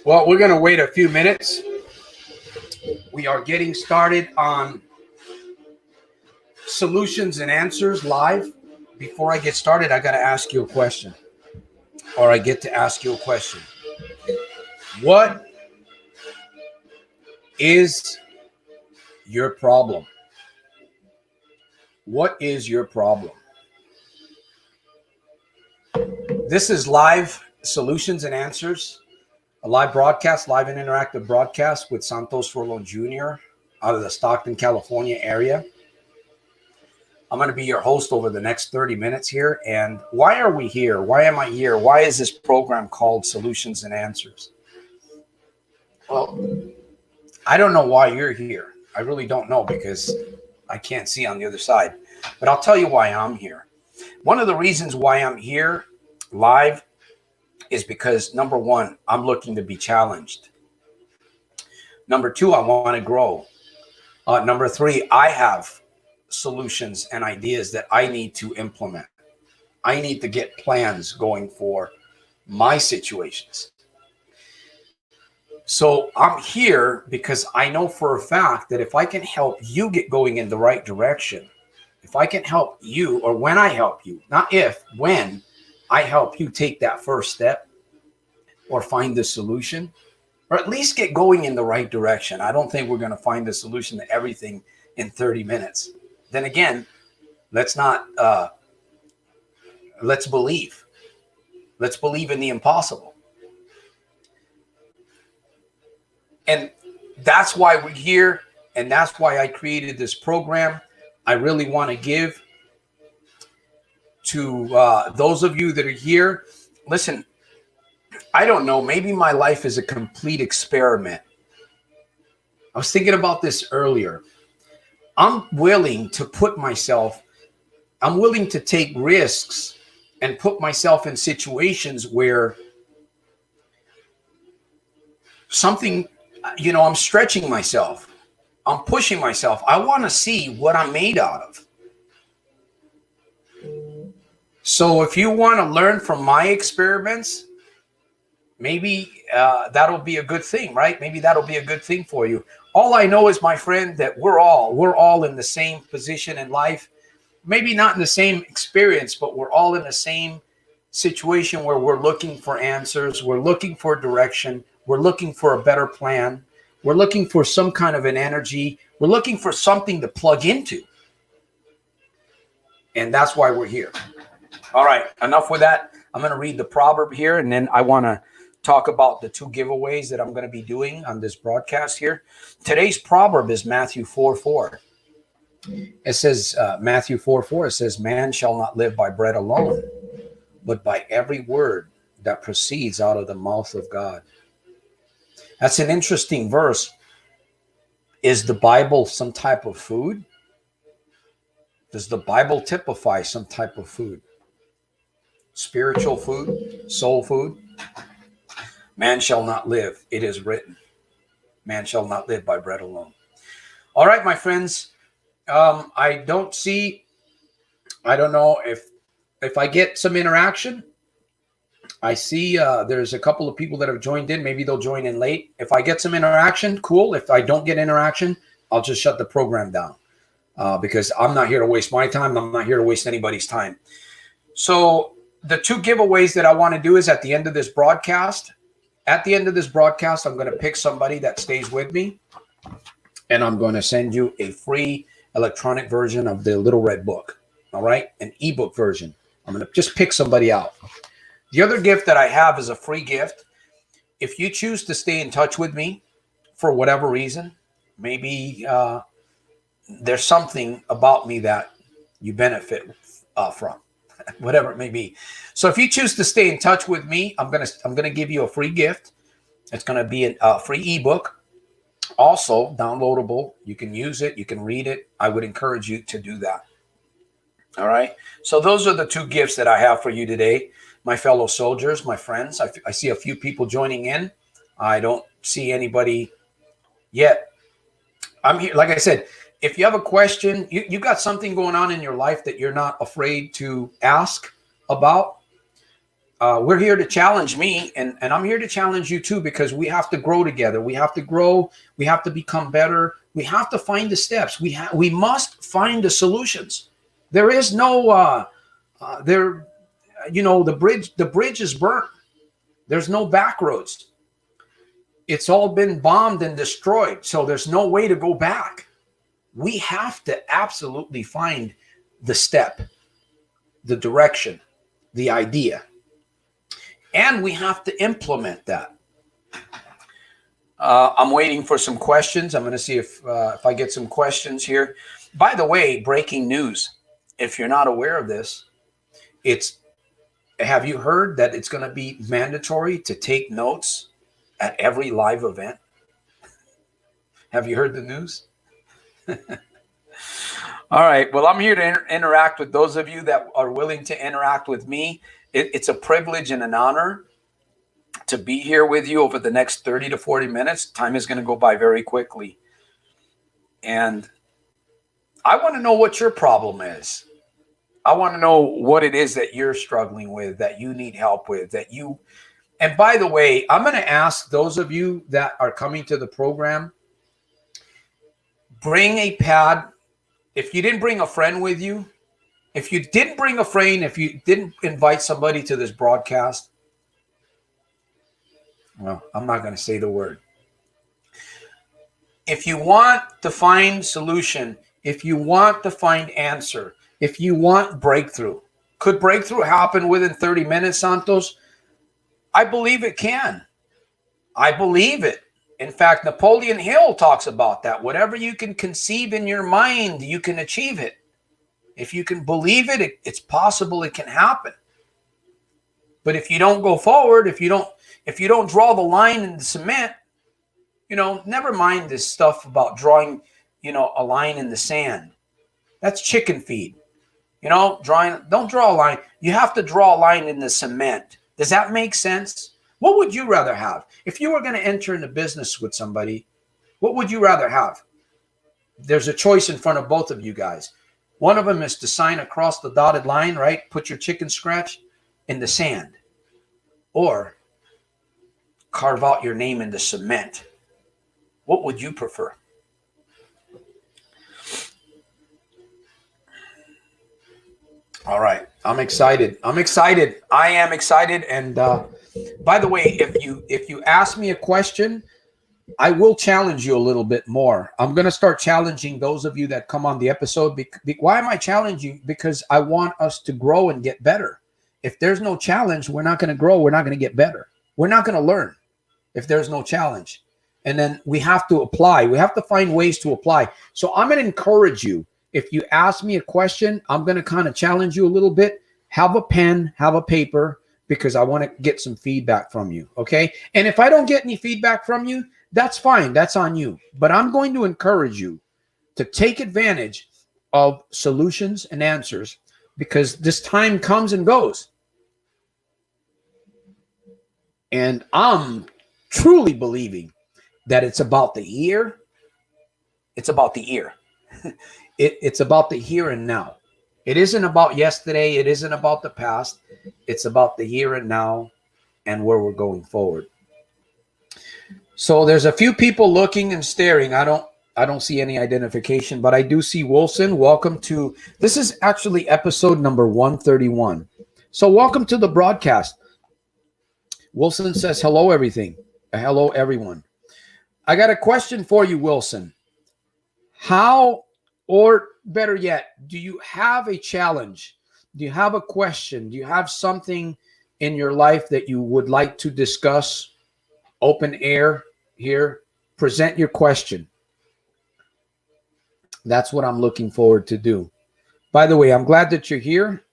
Well, we're going to wait a few minutes. We are getting started on solutions and answers live. Before I get started, I got to ask you a question, or I get to ask you a question. What is your problem? What is your problem? This is live solutions and answers, a live broadcast, live and interactive broadcast with Santos Jr. out of the Stockton, California area. I'm going to be your host over the next 30 minutes here. And why are we here? Why am I here? Why is this program called Solutions and Answers? Well, I don't know why you're here. I really don't know because I can't see on the other side. But I'll tell you why I'm here. One of the reasons why I'm here live is because, number one, I'm looking to be challenged. Number two, I want to grow. Number three, I have solutions and ideas that I need to implement. I need to get plans going for my situations. So I'm here because I know for a fact that if I can help you get going in the right direction, if I can help you, or when I help you, not if, when I help you take that first step or find the solution, or at least get going in the right direction. I don't think we're going to find the solution to everything in 30 minutes. Then again, let's believe. Let's believe in the impossible. And that's why we're here. And that's why I created this program. I really want to give to those of you that are here. Listen, I don't know. Maybe my life is a complete experiment. I was thinking about this earlier. I'm willing to take risks and put myself in situations where something, I'm stretching myself. I'm pushing myself. I want to see what I'm made out of. So if you want to learn from my experiments, maybe that'll be a good thing, right? Maybe that'll be a good thing for you. All I know is, my friend, that we're all in the same position in life. Maybe not in the same experience, but we're all in the same situation where we're looking for answers. We're looking for direction. We're looking for a better plan. We're looking for some kind of an energy. We're looking for something to plug into. And that's why we're here. All right, enough with that. I'm going to read the proverb here, and then I want to talk about the two giveaways that I'm going to be doing on this broadcast here. Today's proverb is Matthew 4:4. It says, Matthew 4:4, it says, "Man shall not live by bread alone, but by every word that proceeds out of the mouth of God." That's an interesting verse. Is the Bible some type of food? Does the Bible typify some type of food? Spiritual food, soul food? Man shall not live, it is written. Man shall not live by bread alone. All right, my friends. I don't know if I get some interaction. I see there's a couple of people that have joined in. Maybe they'll join in late. If I get some interaction, cool. If I don't get interaction, I'll just shut the program down because I'm not here to waste my time. I'm not here to waste anybody's time. So the two giveaways that I want to do is at the end of this broadcast. At the end of this broadcast, I'm going to pick somebody that stays with me, and I'm going to send you a free electronic version of the Little Red Book. All right, an ebook version. I'm going to just pick somebody out. The other gift that I have is a free gift. If you choose to stay in touch with me for whatever reason, maybe there's something about me that you benefit from. Whatever it may be. So if you choose to stay in touch with me, I'm gonna give you a free gift. It's gonna be a free ebook, also downloadable. You can use it, you can read it. I would encourage you to do that. All right. So those are the two gifts that I have for you today, my fellow soldiers, my friends. I see a few people joining in. I don't see anybody yet. I'm here. Like I said, if you have a question, you got something going on in your life that you're not afraid to ask about, we're here to challenge me, and I'm here to challenge you too, because we have to grow together. We have to grow. We have to become better. We have to find the steps. We must find the solutions. There is no the bridge is burnt. There's no back roads. It's all been bombed and destroyed, so there's no way to go back. We have to absolutely find the step, the direction, the idea. And we have to implement that. I'm waiting for some questions. I'm going to see if I get some questions here. By the way, breaking news. If you're not aware of this, have you heard that it's going to be mandatory to take notes at every live event? Have you heard the news? All right. Well, I'm here to interact with those of you that are willing to interact with me. It's a privilege and an honor to be here with you over the next 30 to 40 minutes. Time is going to go by very quickly. And I want to know what your problem is. I want to know what it is that you're struggling with, that you need help with, and by the way, I'm going to ask those of you that are coming to the program, bring a pad. If you didn't bring a friend with you, if you didn't bring a friend, if you didn't invite somebody to this broadcast, well, I'm not going to say the word. If you want to find solution, if you want to find answer, if you want breakthrough, could breakthrough happen within 30 minutes, Santos? I believe it can. I believe it. In fact, Napoleon Hill talks about that. Whatever you can conceive in your mind, you can achieve it. If you can believe it, it's possible it can happen. But if you don't go forward, if you don't draw the line in the cement, never mind this stuff about drawing, a line in the sand. That's chicken feed. Don't draw a line. You have to draw a line in the cement. Does that make sense? What would you rather have? If you were going to enter into business with somebody, what would you rather have? There's a choice in front of both of you guys. One of them is to sign across the dotted line, right? Put your chicken scratch in the sand. Or carve out your name in the cement. What would you prefer? All right. I'm excited. I am excited. And by the way, if you ask me a question, I will challenge you a little bit more. I'm going to start challenging those of you that come on the episode. Why am I challenging you? Because I want us to grow and get better. If there's no challenge, we're not going to grow. We're not going to get better. We're not going to learn if there's no challenge. And then we have to apply. We have to find ways to apply. So I'm going to encourage you. If you ask me a question, I'm going to kind of challenge you a little bit. Have a pen, have a paper, because I want to get some feedback from you. Okay. And if I don't get any feedback from you, that's fine. That's on you. But I'm going to encourage you to take advantage of solutions and answers, because this time comes and goes. And I'm truly believing that it's about the here. It's about the ear. It's about the here and now. It isn't about yesterday. It isn't about the past. It's about the here and now and where we're going forward. So there's a few people looking and staring. I don't see any identification, but I do see Wilson. Welcome to, this is actually episode number 131. So welcome to the broadcast. Wilson says, hello, everything. Hello, everyone. I got a question for you, Wilson. How, or better yet, do you have a challenge? Do you have a question? Do you have something in your life that you would like to discuss? Open air here. Present your question. That's what I'm looking forward to do. By the way, I'm glad that you're here.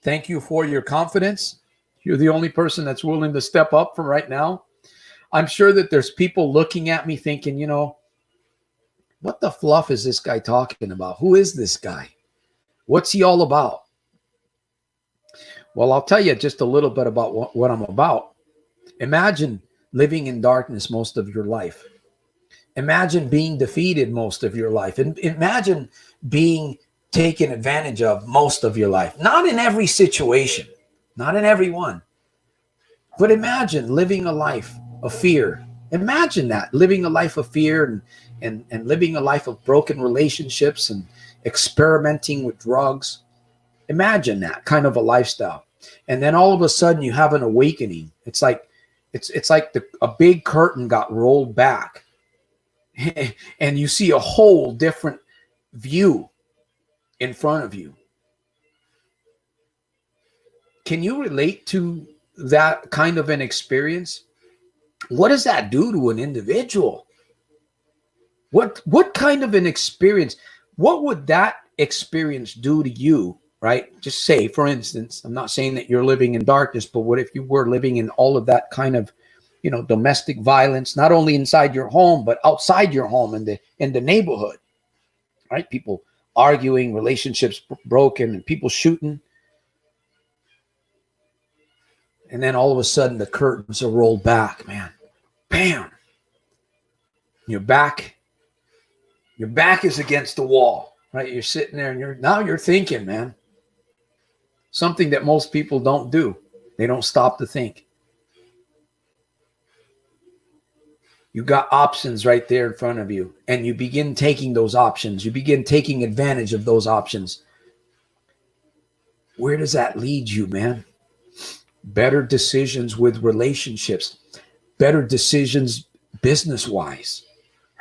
Thank you for your confidence. You're the only person that's willing to step up for right now. I'm sure that there's people looking at me thinking, what the fluff is this guy talking about? Who is this guy? What's he all about? Well, I'll tell you just a little bit about what I'm about. Imagine living in darkness most of your life. Imagine being defeated most of your life. And imagine being taken advantage of most of your life. Not in every situation, not in every one, But imagine living a life of fear. Imagine that, living a life of fear and living a life of broken relationships and experimenting with drugs. Imagine that kind of a lifestyle. And then all of a sudden you have an awakening. It's like a big curtain got rolled back and you see a whole different view in front of you. Can you relate to that kind of an experience? What does that do to an individual? What kind of an experience? What would that experience do to you, right? Just say, for instance, I'm not saying that you're living in darkness, but what if you were living in all of that kind of, domestic violence, not only inside your home, but outside your home in the neighborhood, right? People arguing, relationships broken, and people shooting. And then all of a sudden the curtains are rolled back, man. Bam. Your back is against the wall, right? You're sitting there and you're thinking, man. Something that most people don't do. They don't stop to think. You got options right there in front of you, and you begin taking those options. You begin taking advantage of those options. Where does that lead you, man? Better decisions with relationships, better decisions business-wise,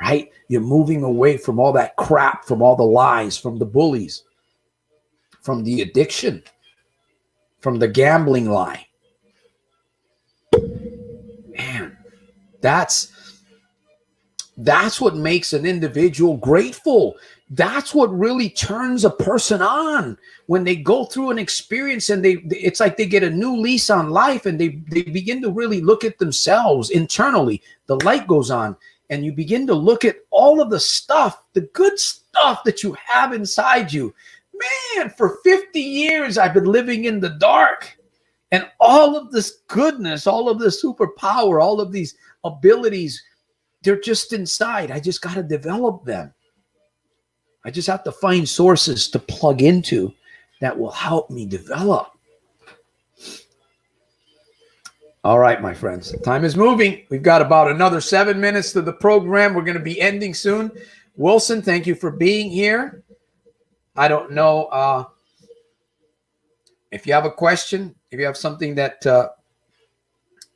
right? You're moving away from all that crap, from all the lies, from the bullies, from the addiction, from the gambling lie. Man, that's what makes an individual grateful. That's what really turns a person on when they go through an experience and it's like they get a new lease on life and they begin to really look at themselves internally. The light goes on and you begin to look at all of the stuff, the good stuff that you have inside you. Man, for 50 years, I've been living in the dark, and all of this goodness, all of this superpower, all of these abilities, they're just inside. I just got to develop them. I just have to find sources to plug into that will help me develop. All right, my friends, time is moving. We've got about another 7 minutes to the program. We're going to be ending soon. Wilson, thank you for being here. I don't know if you have a question, if you have something that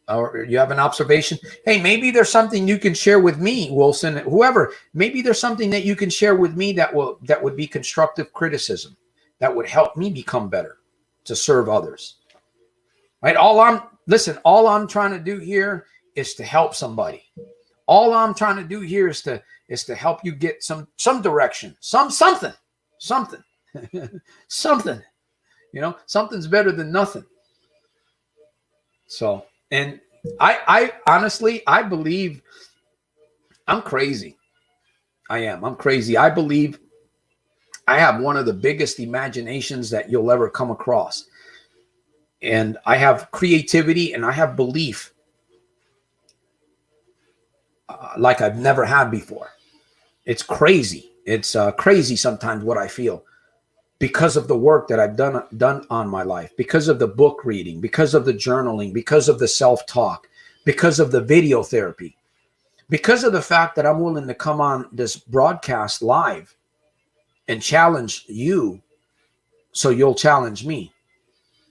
or you have an observation. Hey, maybe there's something you can share with me, Wilson, whoever. Maybe there's something that you can share with me that would be constructive criticism, that would help me become better to serve others. Right? All I'm trying to do here is to help somebody. All I'm trying to do here is to help you get some direction, something, something. Something's better than nothing. So, and I honestly, I believe I'm crazy. I'm crazy. I believe I have one of the biggest imaginations that you'll ever come across. And I have creativity and I have belief like I've never had before. It's crazy. It's crazy sometimes what I feel because of the work that I've done on my life, because of the book reading, because of the journaling, because of the self-talk, because of the video therapy, because of the fact that I'm willing to come on this broadcast live and challenge you so you'll challenge me.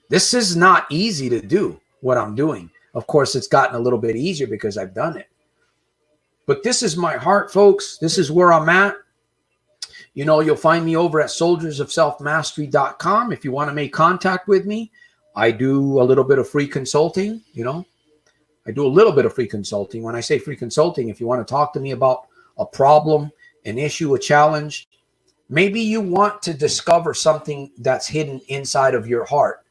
This is not easy to do, what I'm doing. Of course, it's gotten a little bit easier because I've done it. But this is my heart, folks. This is where I'm at. You'll find me over at soldiersofselfmastery.com. If you want to make contact with me, I do a little bit of free consulting. I do a little bit of free consulting. When I say free consulting, if you want to talk to me about a problem, an issue, a challenge, maybe you want to discover something that's hidden inside of your heart.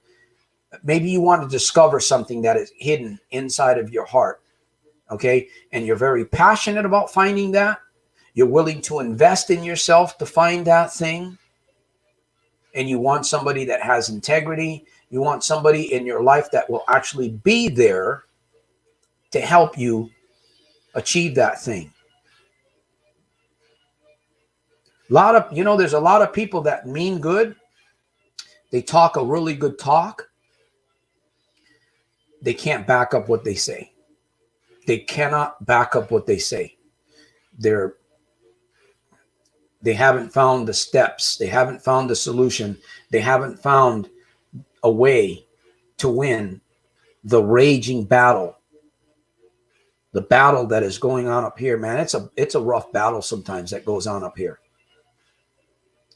Maybe you want to discover something that is hidden inside of your heart. Okay. And you're very passionate about finding that. You're willing to invest in yourself to find that thing. And you want somebody that has integrity. You want somebody in your life that will actually be there to help you achieve that thing. There's a lot of people that mean good. They talk a really good talk. they can't back up what they say. They cannot back up what they say. They haven't found the steps. They haven't found the solution. They haven't found a way to win the raging battle. The battle that is going on up here, man. It's a rough battle sometimes that goes on up here.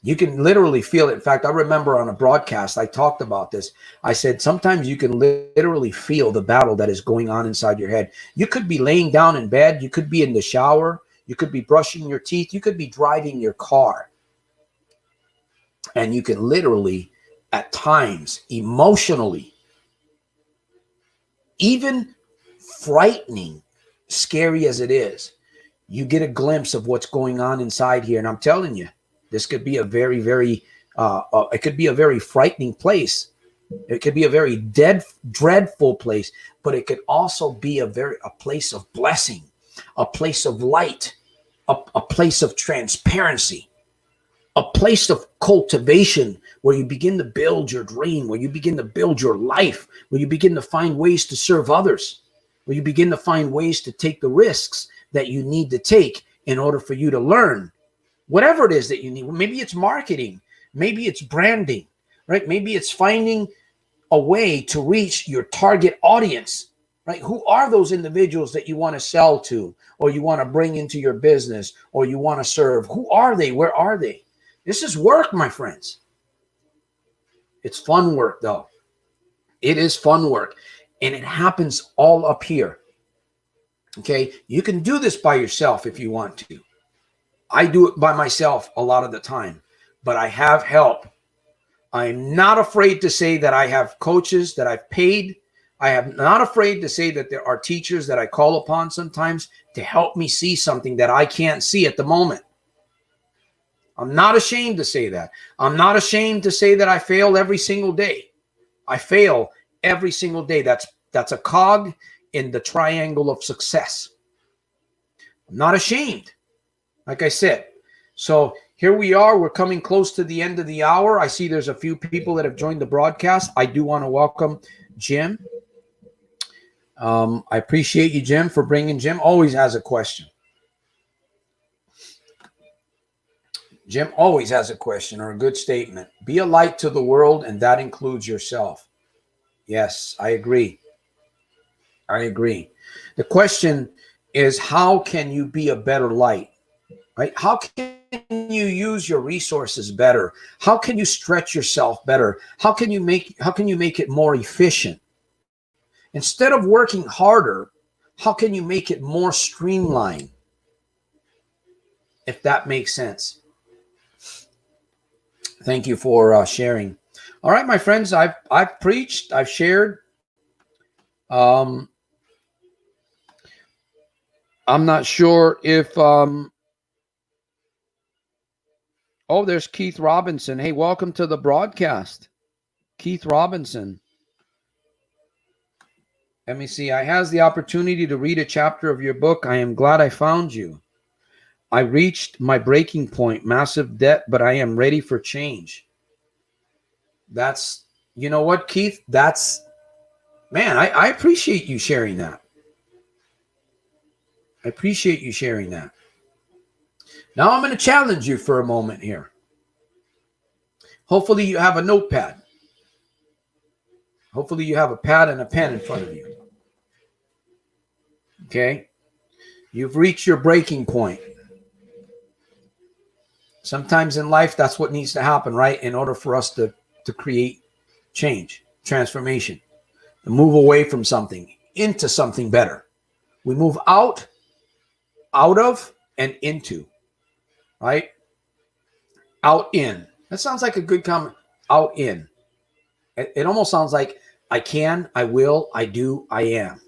You can literally feel it. In fact, I remember on a broadcast, I talked about this. I said, sometimes you can literally feel the battle that is going on inside your head. You could be laying down in bed. You could be in the shower. You could be brushing your teeth. You could be driving your car. And you can literally, at times, emotionally, even frightening, scary as it is, you get a glimpse of what's going on inside here. And I'm telling you, this could be a very, very, it could be a very frightening place. It could be a very dreadful place, but it could also be a place of blessing, a place of light, a place of transparency, a place of cultivation where you begin to build your dream, where you begin to build your life, where you begin to find ways to serve others, where you begin to find ways to take the risks that you need to take in order for you to learn. Whatever it is that you need, maybe it's marketing, maybe it's branding, right? Maybe it's finding a way to reach your target audience, right? Who are those individuals that you want to sell to, or you want to bring into your business, or you want to serve? Who are they? Where are they? This is work, my friends. It's fun work, though. It is fun work, and it happens all up here. Okay? You can do this by yourself if you want to. I do it by myself a lot of the time, but I have help. I'm not afraid to say that I have coaches that I've paid. I am not afraid to say that there are teachers that I call upon sometimes to help me see something that I can't see at the moment. I'm not ashamed to say that. I'm not ashamed to say that I fail every single day. I fail every single day. That's a cog in the triangle of success. I'm not ashamed. Like I said, so here we are. We're coming close to the end of the hour. I see there's a few people that have joined the broadcast. I do want to welcome Jim. I appreciate you, Jim, for bringing. Jim always has a question. Jim always has a question or a good statement. Be a light to the world, and that includes yourself. Yes, I agree. I agree. The question is, how can you be a better light? Right? How can you use your resources better? How can you stretch yourself better? How can you make it more efficient? Instead of working harder, how can you make it more streamlined? If that makes sense. Thank you for sharing. All right, my friends, I've preached, I've shared. I'm not sure if oh, there's Keith Robinson. Hey, welcome to the broadcast. Keith Robinson. Let me see. I has the opportunity to read a chapter of your book. I am glad I found you. I reached my breaking point, massive debt, but I am ready for change. That's, you know what, Keith? That's, man, I appreciate you sharing that. I appreciate you sharing that. Now I'm going to challenge you for a moment here. Hopefully you have a notepad. Hopefully you have a pad and a pen in front of you. Okay? You've reached your breaking point. Sometimes in life, that's what needs to happen, right? In order for us to create change, transformation, to move away from something into something better. We move out of, and into, right? Out in. That sounds like a good comment. Out in. It almost sounds like I can, I will, I do, I am.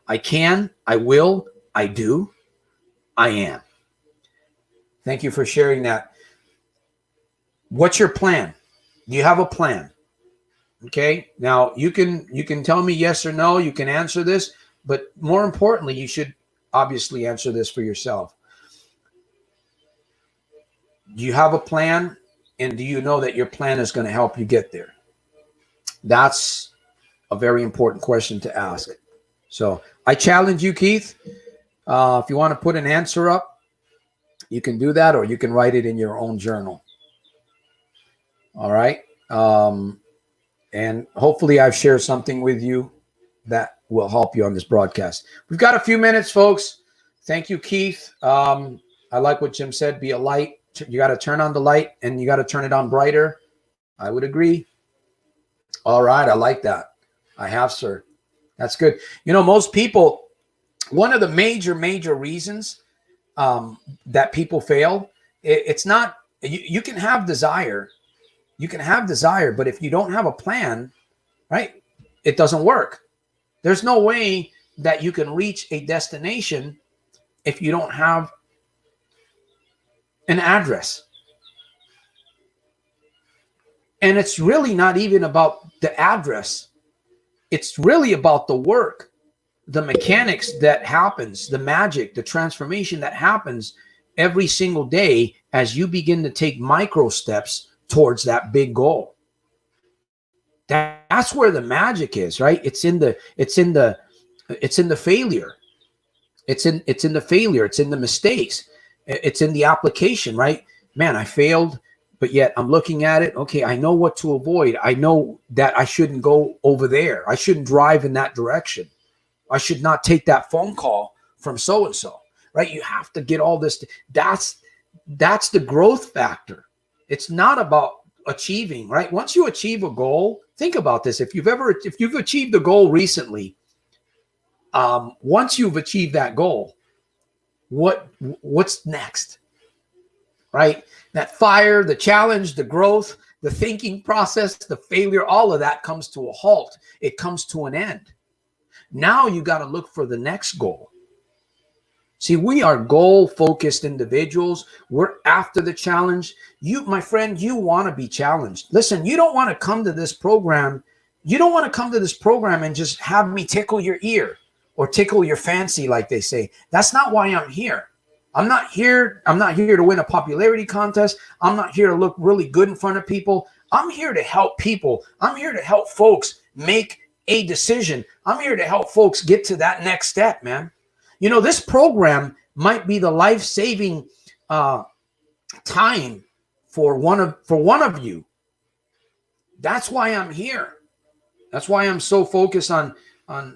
I can, I will, I do, I am. Thank you for sharing that. What's your plan? Do you have a plan? Okay. Now you can tell me yes or no. You can answer this, but more importantly, you should obviously answer this for yourself. Do you have a plan? And do you know that your plan is going to help you get there? That's a very important question to ask. So I challenge you, Keith. If you want to put an answer up, you can do that, or you can write it in your own journal. All right. And hopefully I've shared something with you that will help you on this broadcast. We've got a few minutes, folks. Thank you, Keith. I like what Jim said. Be a light. You got to turn on the light, and you got to turn it on brighter. I would agree. All right. I like that. I have, sir. That's good. You know, most people, one of the major reasons that people fail, it's not, you can have desire. You can have desire, but if you don't have a plan, right, it doesn't work. There's no way that you can reach a destination if you don't have an address. And it's really not even about the address. It's really about the work, the mechanics that happens, the magic, the transformation that happens every single day as you begin to take micro steps towards that big goal. That's where the magic is, right? It's in the failure. It's in the failure. It's in the mistakes. It's in the application, right? Man, I failed, but yet I'm looking at it. Okay, I know what to avoid. I know that I shouldn't go over there. I shouldn't drive in that direction. I should not take that phone call from so-and-so, right? You have to get all this. That's the growth factor. It's not about achieving, right? Once you achieve a goal, think about this. If you've achieved a goal recently, once you've achieved that goal, what's next, right? That fire, the challenge, the growth, the thinking process, the failure, all of that comes to a halt. It comes to an end. Now you got to look for the next goal. See, we are goal-focused individuals. We're after the challenge. You, my friend, you want to be challenged. Listen, you don't want to come to this program. You don't want to come to this program and just have me tickle your ear or tickle your fancy, like they say. That's not why I'm here. I'm not here to win a popularity contest. I'm not here to look really good in front of people. I'm here to help people. I'm here to help folks make a decision. I'm here to help folks get to that next step, man. You know, this program might be the life-saving time for one of you. That's why I'm here. That's why I'm so focused on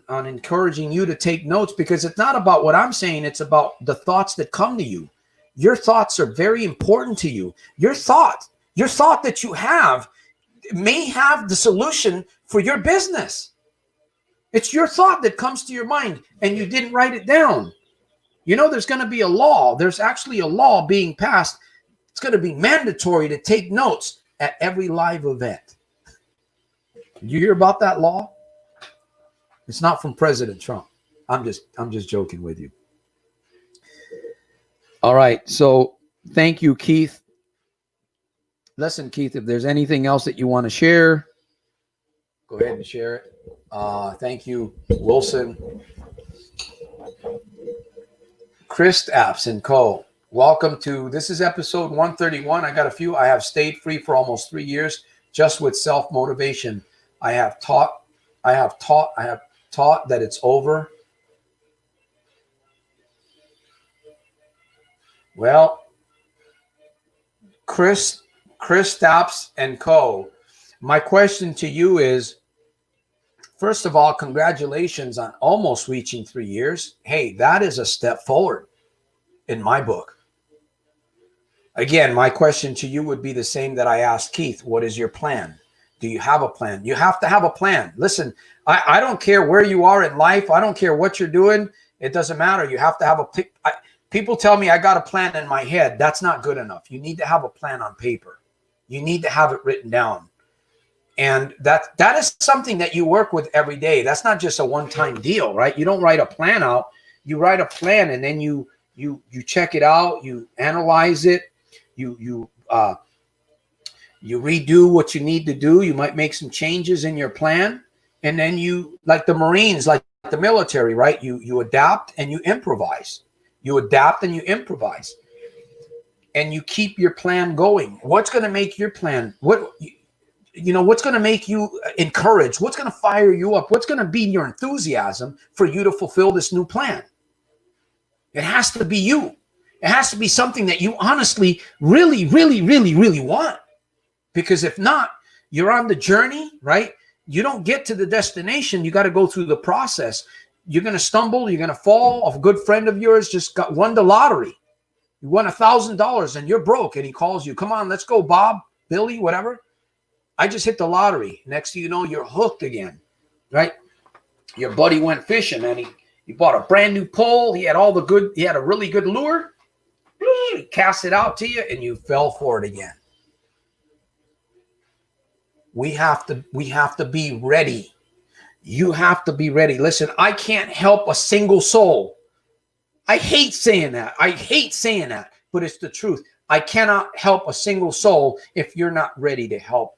encouraging you to take notes, because it's not about what I'm saying. It's about the thoughts that come to you. Your thoughts are very important to you. Your thought that you have may have the solution for your business. It's your thought that comes to your mind and you didn't write it down. You know, there's going to be a law. There's actually a law being passed. It's going to be mandatory to take notes at every live event. Did you hear about that law? It's not from President Trump. I'm just joking with you. All right. So thank you, Keith. Listen, Keith, if there's anything else that you want to share, go ahead and share it. Thank you, Wilson. Chris Apps and Co. Welcome to, this is episode 131. I got a few. I have stayed free for almost 3 years just with self-motivation. I have taught that it's over. Well, Chris Apps and Co. My question to you is, first of all, congratulations on almost reaching 3 years. Hey, that is a step forward in my book. Again, my question to you would be the same that I asked Keith. What is your plan? Do you have a plan? You have to have a plan. Listen, I don't care where you are in life. I don't care what you're doing. It doesn't matter. You have to have people tell me I got a plan in my head. That's not good enough. You need to have a plan on paper. You need to have it written down. And that is something that you work with every day. That's not just a one-time deal, right? You don't write a plan out. You write a plan and then you check it out. You analyze it. You redo what you need to do. You might make some changes in your plan. And then you, like the Marines, like the military, right? You adapt and you improvise. You adapt and you improvise. And you keep your plan going. What's going to make your plan? what's going to make you encouraged? What's going to fire you up? What's going to be your enthusiasm for you to fulfill this new plan? It has to be you. It has to be something that you honestly really, really, really, really want. Because if not, you're on the journey, right? You don't get to the destination. You got to go through the process. You're going to stumble. You're going to fall. A good friend of yours just won the lottery. You won $1,000 and you're broke. And he calls you, come on, let's go, Bob, Billy, whatever. I just hit the lottery. Next thing you know, you're hooked again, right? Your buddy went fishing and he bought a brand new pole. He had a really good lure. He cast it out to you and you fell for it again. We have to be ready. You have to be ready. Listen, I can't help a single soul. I hate saying that. But it's the truth. I cannot help a single soul if you're not ready to help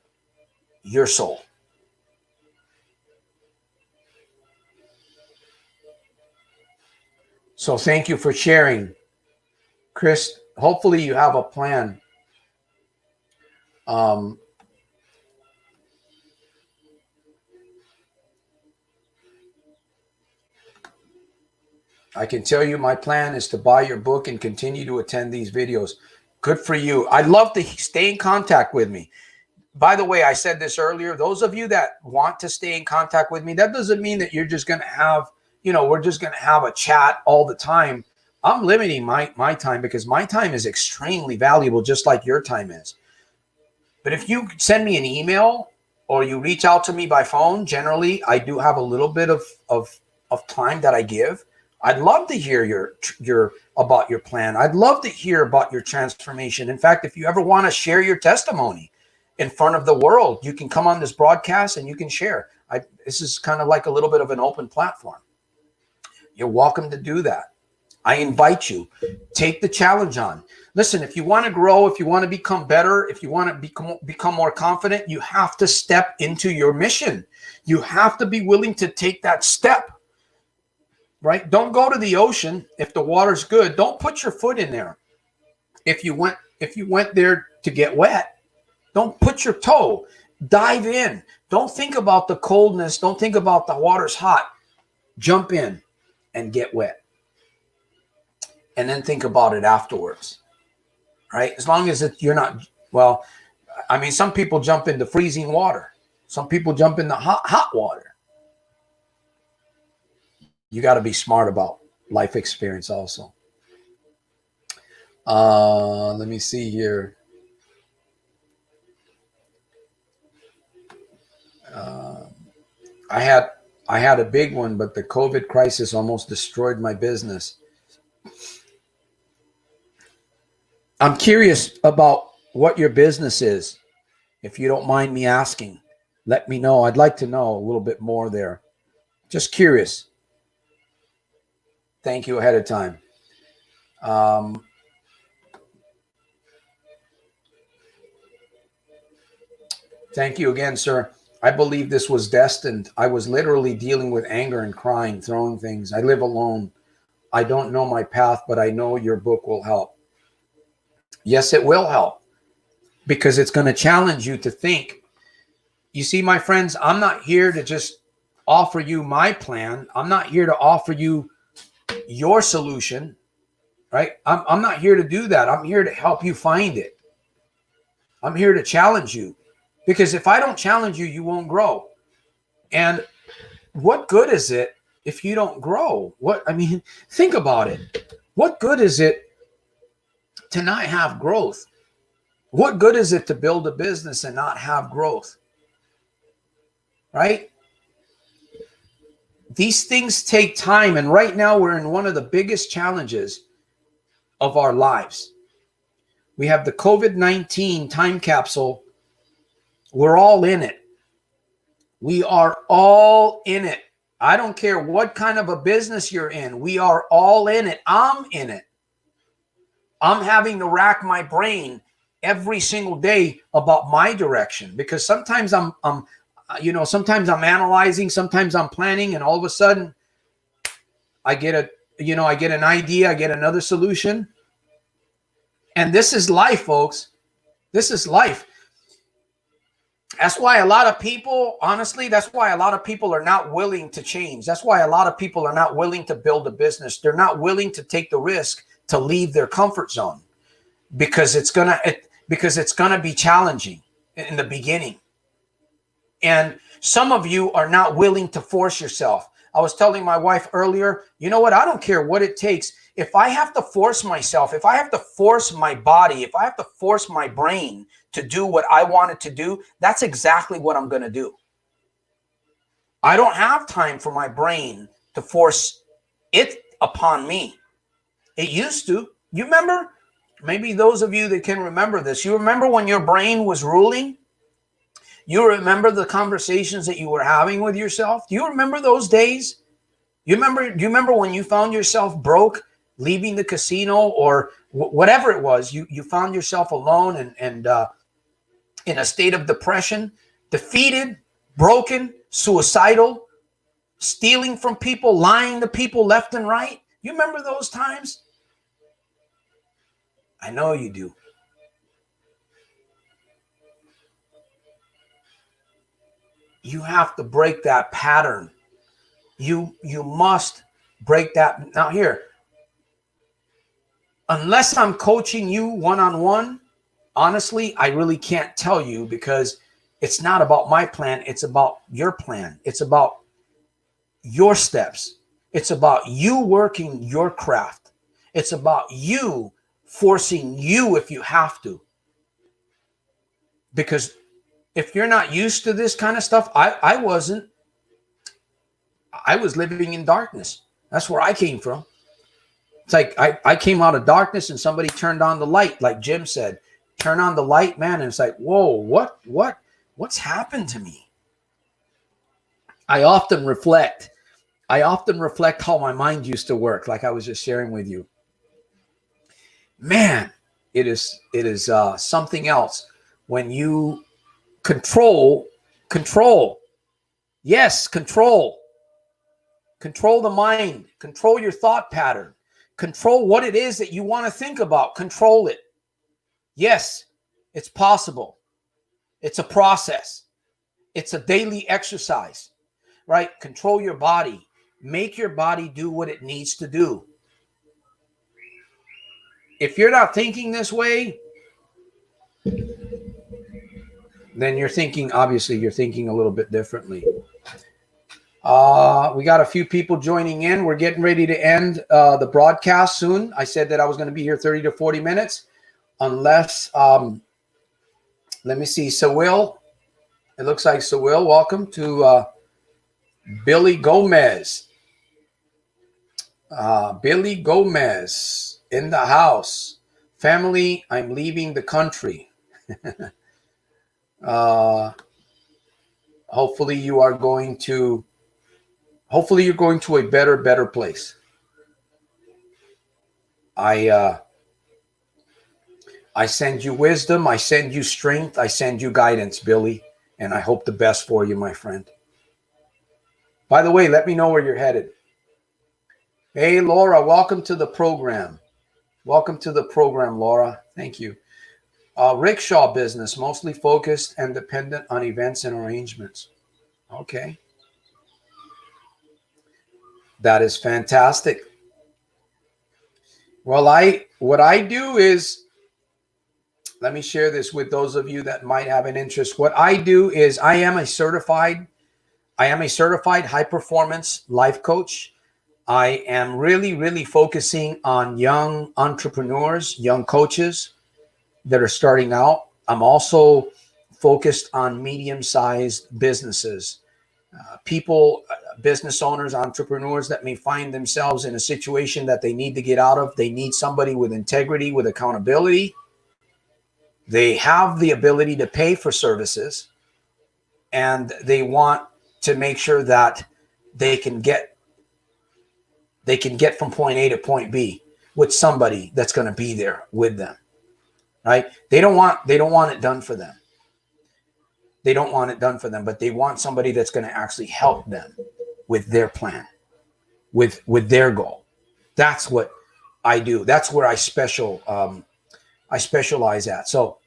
your soul. So thank you for sharing. Chris, hopefully you have a plan. I can tell you my plan is to buy your book and continue to attend these videos. Good for you. I'd love to stay in contact with me. By the way, I said this earlier. Those of you that want to stay in contact with me, that doesn't mean that you're just going to have, we're just going to have a chat all the time. I'm limiting my time because my time is extremely valuable, just like your time is. But if you send me an email or you reach out to me by phone, generally, I do have a little bit of time that I give. I'd love to hear your about your plan. I'd love to hear about your transformation. In fact, if you ever want to share your testimony in front of the world, you can come on this broadcast and you can share. This is kind of like a little bit of an open platform. You're welcome to do that. I invite you. Take the challenge on. Listen, if you want to grow, if you want to become better, if you want to become more confident, you have to step into your mission. You have to be willing to take that step. Right? Don't go to the ocean if the water's good. Don't put your foot in there. If you went there to get wet, don't put your toe. Dive in. Don't think about the coldness. Don't think about the water's hot. Jump in and get wet. And then think about it afterwards. Right? As long as you're not, some people jump into freezing water. Some people jump into hot water. You got to be smart about life experience also. Let me see here. I had a big one, but the COVID crisis almost destroyed my business. I'm curious about what your business is. If you don't mind me asking, let me know. I'd like to know a little bit more there. Just curious. Thank you ahead of time. Thank you again, sir. I believe this was destined. I was literally dealing with anger and crying, throwing things. I live alone. I don't know my path, but I know your book will help. Yes, it will help because it's going to challenge you to think. You see, my friends, I'm not here to just offer you my plan. I'm not here to offer you your solution, right? I'm not here to do that. I'm here to help you find it. I'm here to challenge you because if I don't challenge you, you won't grow. And what good is it if you don't grow? Think about it. What good is it to not have growth? What good is it to build a business and not have growth? Right? These things take time. And right now we're in one of the biggest challenges of our lives. We have the COVID-19 time capsule. We're all in it. We are all in it. I don't care what kind of a business you're in. We are all in it. I'm in it. I'm having to rack my brain every single day about my direction because sometimes sometimes I'm analyzing, sometimes I'm planning, and all of a sudden I get an idea, I get another solution. And this is life, folks. This is life. That's why a lot of people, honestly, that's why a lot of people are not willing to change. That's why a lot of people are not willing to build a business. They're not willing to take the risk to leave their comfort zone because it's gonna be challenging in the beginning. And some of you are not willing to force yourself. I was telling my wife earlier, you know what? I don't care what it takes. If I have to force myself, if I have to force my body, if I have to force my brain to do what I want it to do, that's exactly what I'm going to do. I don't have time for my brain to force it upon me. It used to. You remember? Maybe those of you that can remember this, you remember when your brain was ruling? You remember the conversations that you were having with yourself? Do you remember those days? Do you remember when you found yourself broke, leaving the casino or whatever it was? You found yourself alone and in a state of depression, defeated, broken, suicidal, stealing from people, lying to people left and right. You remember those times? I know you do. You have to break that pattern. You must break that. Now here, unless I'm coaching you one-on-one, honestly, I really can't tell you because it's not about my plan. It's about your plan. It's about your steps. It's about you working your craft. It's about you forcing you if you have to. Because if you're not used to this kind of stuff, I wasn't. I was living in darkness. That's where I came from. It's like I came out of darkness and somebody turned on the light, like Jim said. Turn on the light, man, and it's like, whoa, what's happened to me? I often reflect how my mind used to work, like I was just sharing with you. Man, it is something else when you control. Yes, control the mind, control your thought pattern, control what it is that you want to think about, control it. Yes, it's possible. It's a process. It's a daily exercise, right? Control your body. Make your body do what it needs to do. If you're not thinking this way, then you're thinking a little bit differently. We got a few people joining in. We're getting ready to end the broadcast soon. I said that I was going to be here 30 to 40 minutes. Unless, let me see, Sewil. It looks like Sewil. Welcome to Billy Gomez. Billy Gomez in the house. Family, I'm leaving the country. Hopefully you're going to a better place. I send you wisdom. I send you strength. I send you guidance, Billy. And I hope the best for you, my friend. By the way, let me know where you're headed. Hey, Laura, welcome to the program. Welcome to the program, Laura. Thank you. Rickshaw business, mostly focused and dependent on events and arrangements. Okay. That is fantastic. Well, what I do is, let me share this with those of you that might have an interest. What I do is I am a certified high performance life coach. I am really focusing on young entrepreneurs, young coaches that are starting out. I'm also focused on medium-sized businesses, business owners, entrepreneurs that may find themselves in a situation that they need to get out of. They need somebody with integrity, with accountability. They have the ability to pay for services, and they want to make sure that they can get from point A to point B with somebody that's going to be there with them. Right? They don't want it done for them. They don't want it done for them, but they want somebody that's going to actually help them with their plan, with their goal. That's what I do. That's where I specialize at. So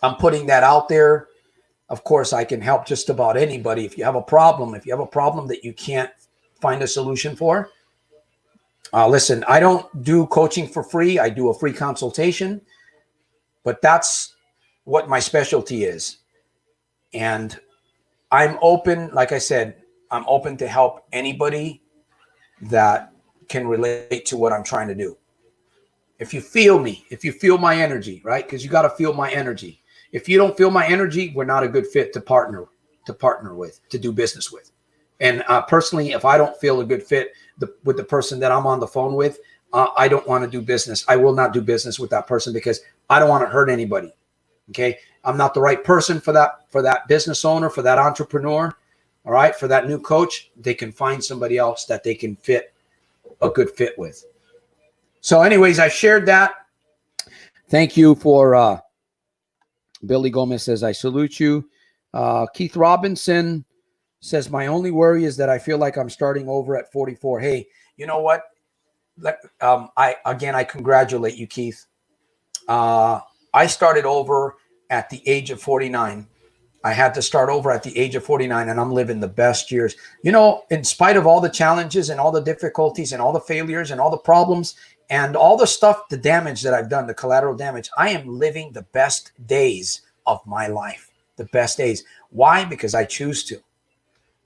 I'm putting that out there. Of course, I can help just about anybody. If you have a problem that you can't find a solution for, listen, I don't do coaching for free. I do a free consultation, but that's what my specialty is. And I'm open, like I said, I'm open to help anybody that can relate to what I'm trying to do. If you feel me, if you feel my energy, right? Because you got to feel my energy. If you don't feel my energy, we're not a good fit to partner with, to do business with. And personally, if I don't feel a good fit with the person that I'm on the phone with, I don't want to do business. I will not do business with that person because I don't want to hurt anybody. Okay, I'm not the right person for that business owner, for that entrepreneur. All right, for that new coach, they can find somebody else that they can fit a good fit with. So, anyways, I shared that. Thank you for Billy Gomez says, I salute you. Keith Robinson says, my only worry is that I feel like I'm starting over at 44. Hey, you know what? I congratulate you, Keith. I started over at the age of 49. I had to start over at the age of 49, and I'm living the best years. You know, in spite of all the challenges and all the difficulties and all the failures and all the problems and all the stuff, the damage that I've done, the collateral damage, I am living the best days of my life, the best days. Why? Because I choose to.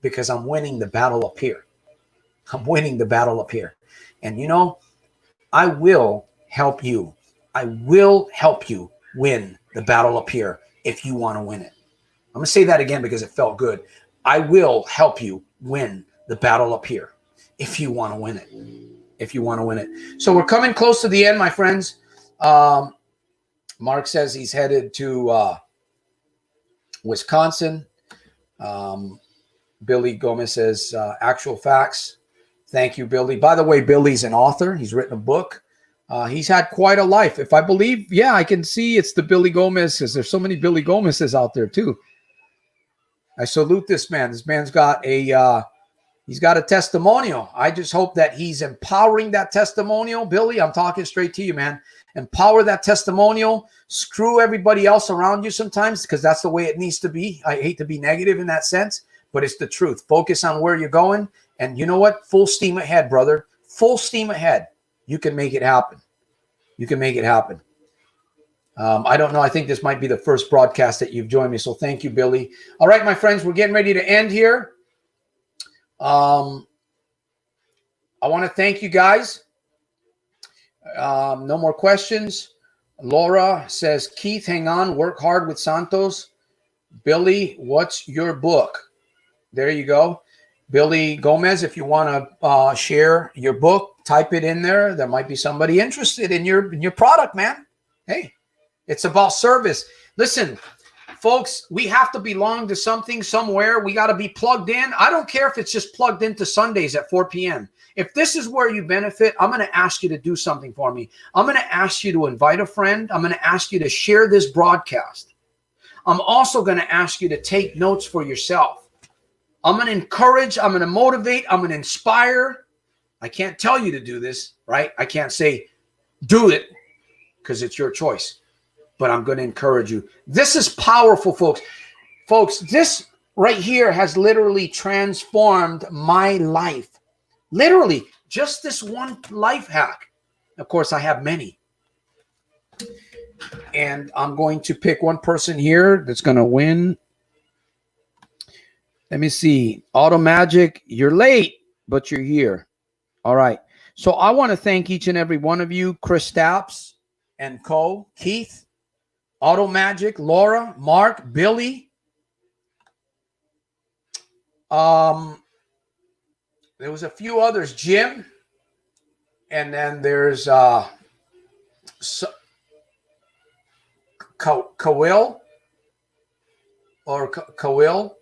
Because I'm winning the battle up here. I'm winning the battle up here. And, you know, I will help you. I will help you win the battle up here if you want to win it. I'm going to say that again because it felt good. I will help you win the battle up here if you want to win it. If you want to win it. So we're coming close to the end, my friends. Mark says he's headed to Wisconsin. Billy Gomez says, actual facts. Thank you, Billy. By the way, Billy's an author. He's written a book. He's had quite a life. If I believe, yeah, I can see it's the Billy Gomez, because there's so many Billy Gomez's out there too. I salute this man. This man's got he's got a testimonial. I just hope that he's empowering that testimonial. Billy, I'm talking straight to you, man. Empower that testimonial. Screw everybody else around you sometimes, because that's the way it needs to be. I hate to be negative in that sense, but it's the truth. Focus on where you're going. And you know what? Full steam ahead, brother. Full steam ahead. You can make it happen. You can make it happen. I don't know. I think this might be the first broadcast that you've joined me. So thank you, Billy. All right, my friends, we're getting ready to end here. I want to thank you guys. No more questions. Laura says, Keith, hang on. Work hard with Santos. Billy, what's your book? There you go. Billy Gomez, if you want to share your book, type it in there. There might be somebody interested in your product, man. Hey, it's about service. Listen, folks, we have to belong to something somewhere. We got to be plugged in. I don't care if it's just plugged into Sundays at 4 p.m. If this is where you benefit, I'm going to ask you to do something for me. I'm going to ask you to invite a friend. I'm going to ask you to share this broadcast. I'm also going to ask you to take notes for yourself. I'm going to encourage, I'm going to motivate, I'm going to inspire. I can't tell you to do this, right? I can't say do it because it's your choice, but I'm going to encourage you. This is powerful, folks. Folks, this right here has literally transformed my life. Literally, just this one life hack. Of course, I have many. And I'm going to pick one person here that's going to win. Let me see. Auto Magic, you're late, but you're here. All right. So I want to thank each and every one of you, Chris Stapps and Co., Keith, Auto Magic, Laura, Mark, Billy. There was a few others, Jim, and then there's Kawil or Kawil.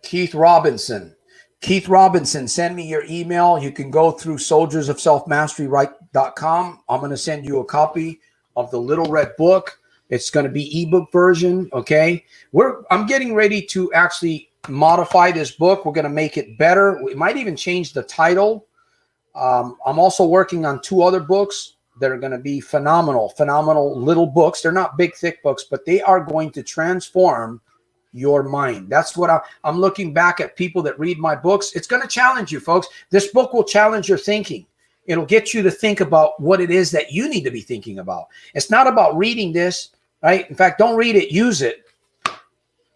Keith Robinson. Keith Robinson, send me your email. You can go through soldiersofselfmastery.com. I'm going to send you a copy of the Little Red Book. It's going to be ebook version, okay? I'm getting ready to actually modify this book. We're going to make it better. We might even change the title. I'm also working on 2 other books. that are going to be phenomenal little books. They're not big, thick books, but they are going to transform your mind. That's what I'm looking back at people that read my books. It's going to challenge you, folks. This book will challenge your thinking. It'll get you to think about what it is that you need to be thinking about. It's not about reading this, right? In fact, don't read it, use it,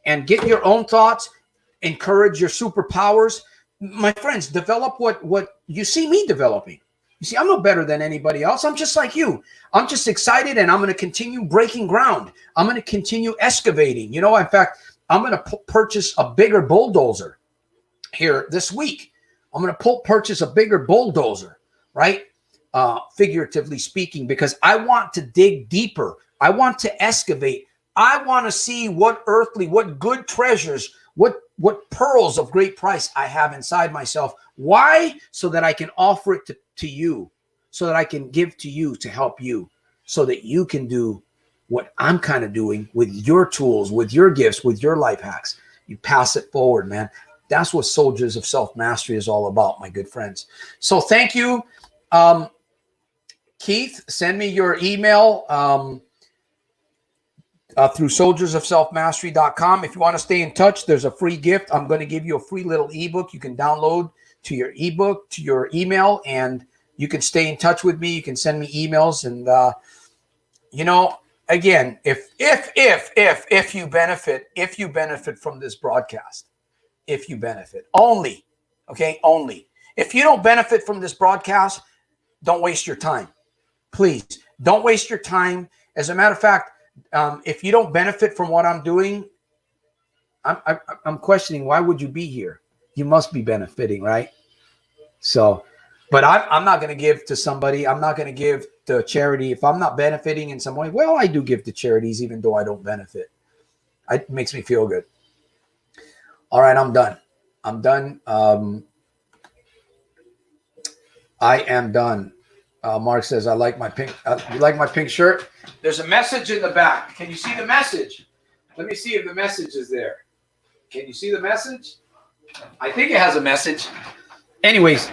and get your own thoughts. Encourage your superpowers. My friends, develop what you see me developing. You see, I'm no better than anybody else. I'm just like you. I'm just excited, and I'm going to continue breaking ground. I'm going to continue excavating. You know, in fact, I'm going to purchase a bigger bulldozer here this week. I'm going to purchase a bigger bulldozer, right? Figuratively speaking, because I want to dig deeper. I want to excavate. I want to see what good treasures, what pearls of great price I have inside myself. Why? So that I can offer it to you, so that I can give to you to help you, so that you can do what I'm kind of doing with your tools, with your gifts, with your life hacks. You pass it forward, man. That's what Soldiers of Self-Mastery is all about, my good friends. So thank you. Keith, send me your email through soldiersofselfmastery.com. If you want to stay in touch, there's a free gift. I'm going to give you a free little ebook you can download to your ebook, to your email, and you can stay in touch with me. You can send me emails, and again, if you benefit from this broadcast, if you benefit only, okay, only. If you don't benefit from this broadcast, don't waste your time. Please don't waste your time. As a matter of fact, if you don't benefit from what I'm doing, I'm questioning, why would you be here? You must be benefiting, right? So, but I'm not going to give to somebody. I'm not going to give to charity if I'm not benefiting in some way. Well, I do give to charities even though I don't benefit. It makes me feel good. All right, I'm done. I'm done. I am done. Mark says, I like my pink. You like my pink shirt? There's a message in the back. Can you see the message? Let me see if the message is there. Can you see the message? I think it has a message. Anyways,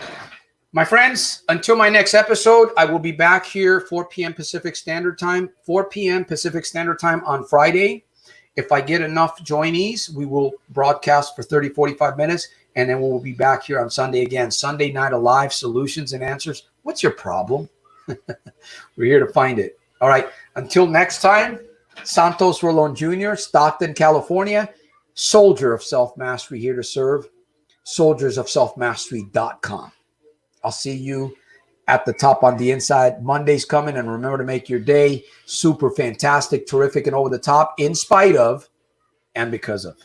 my friends, until my next episode, I will be back here 4 p.m. Pacific Standard Time, 4 p.m. Pacific Standard Time on Friday. If I get enough joinees, we will broadcast for 30, 45 minutes, and then we'll be back here on Sunday again. Sunday night alive, solutions and answers. What's your problem? We're here to find it. All right. Until next time, Santos Rolon Jr., Stockton, California, soldier of self-mastery, here to serve. soldiersofselfmastery.com. I'll see you at the top on the inside. Monday's coming, and remember to make your day super fantastic, terrific, and over the top, in spite of and because of.